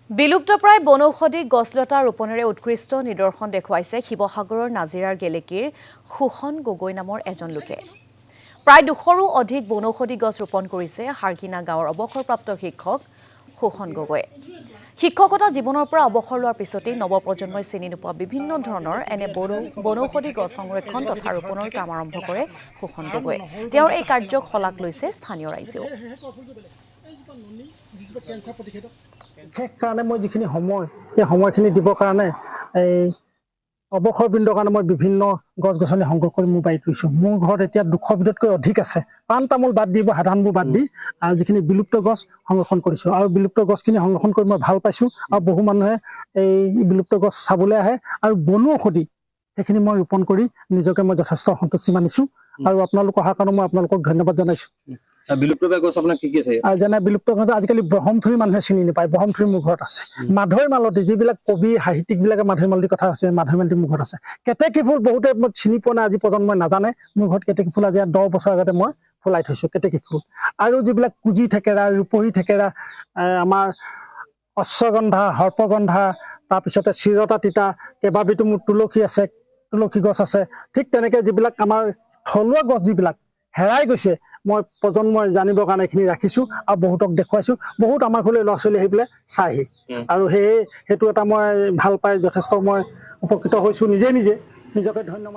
বিলুপ্তপ্ৰায় বনৌষধি গছলতা ৰোপণেৰে উৎকৃষ্ট নিদৰ্শন দেখুৱাইছে শিৱসাগৰৰ নাজিৰাৰ গেলেকীৰ সুখন গগৈ নামৰ এজন লোকে। প্ৰায় 200ৰো অধিক বনৌষধি গছ ৰোপণ কৰিছে হাৰকিনা গাঁৱৰ অৱসৰপ্ৰাপ্ত শিক্ষক সুখন গগৈয়ে। শিক্ষকতা জীৱনৰ পৰা অৱসৰ লোৱাৰ পিছতেই নৱপ্ৰজন্মই চিনি নোপোৱা বিভিন্ন ধৰণৰ এনে বনৌষধি গছ সংৰক্ষণ তথা ৰোপণৰ কাম আৰম্ভ কৰে সুখন গগৈয়ে। তেওঁৰ এই কাৰ্যক শলাগ লৈছে স্থানীয় ৰাইজেও। বিশেষ কাৰণে মই যিখিনি সময় এই সময়খিনি দিবৰ কাৰণে এই অৱসৰবৃন্দৰ কাৰণে মই বিভিন্ন গছ গছনি সংগ্ৰহ কৰি মোৰ বাৰীত ৰুইছোঁ। মোৰ ঘৰত এতিয়া 200বিধতকৈ অধিক আছে। পাণ তামোল বাদ দি সাধাৰণবোৰ বাদ দি যিখিনি বিলুপ্ত গছ সংৰক্ষণ কৰিছোঁ আৰু বিলুপ্ত গছখিনি সংৰক্ষণ কৰি মই ভাল পাইছোঁ। আৰু বহু মানুহে এই বিলুপ্ত গছ চাবলৈ আহে আৰু বনৌষধি সেইখিনি মই ৰোপণ কৰি নিজকে মই যথেষ্ট সন্তুষ্টি মানিছোঁ। আৰু আপোনালোক অহাৰ কাৰণে মই আপোনালোকক ধন্যবাদ জনাইছোঁ। বিলুপ্ত গছ আপোনাৰ কি আছে? যেনে বিলুপ্ত গছ আজিকালি ব্ৰহ্মথুৰি মানুহে চিনি নাপায়। ব্ৰহ্মথুৰি মোৰ ঘৰত আছে। মাধৈ মালতী যিবিলাক কবি সাহিত্যিকবিলাকে মাধৈ মালতীৰ কথা আছে, মাধৈ মালতী মোৰ ঘৰত আছে। কেতেকী ফুল বহুতে মই চিনি পোৱা নাই, আজি প্ৰজন্মই নাজানে। মোৰ ঘৰত কেতেকী ফুল আজি 10 বছৰ আগতে মই ফুলাই থৈছোঁ কেতেকী ফুল। আৰু যিবিলাক কুজি থেকেৰা, ৰূপহী থেকেৰা, আমাৰ অশ্বগন্ধা, সৰ্পগন্ধা, তাৰপিছতে চিৰতা তিতা, কেইবাবিধো মোৰ তুলসী আছে, তুলসী গছ আছে। ঠিক তেনেকৈ যিবিলাক আমাৰ থলুৱা গছ যিবিলাক হেৰাই গৈছে, মই প্ৰজন্মই জানিবৰ কাৰণে এইখিনি ৰাখিছোঁ আৰু বহুতক দেখুৱাইছোঁ। বহুত আমাৰ ঘৰলৈ ল'ৰা ছোৱালী আহি পেলাই চাইহি আৰু সেইটো এটা মই ভাল পাই যথেষ্ট মই উপকৃত হৈছোঁ নিজে নিজকে ধন্যবাদ।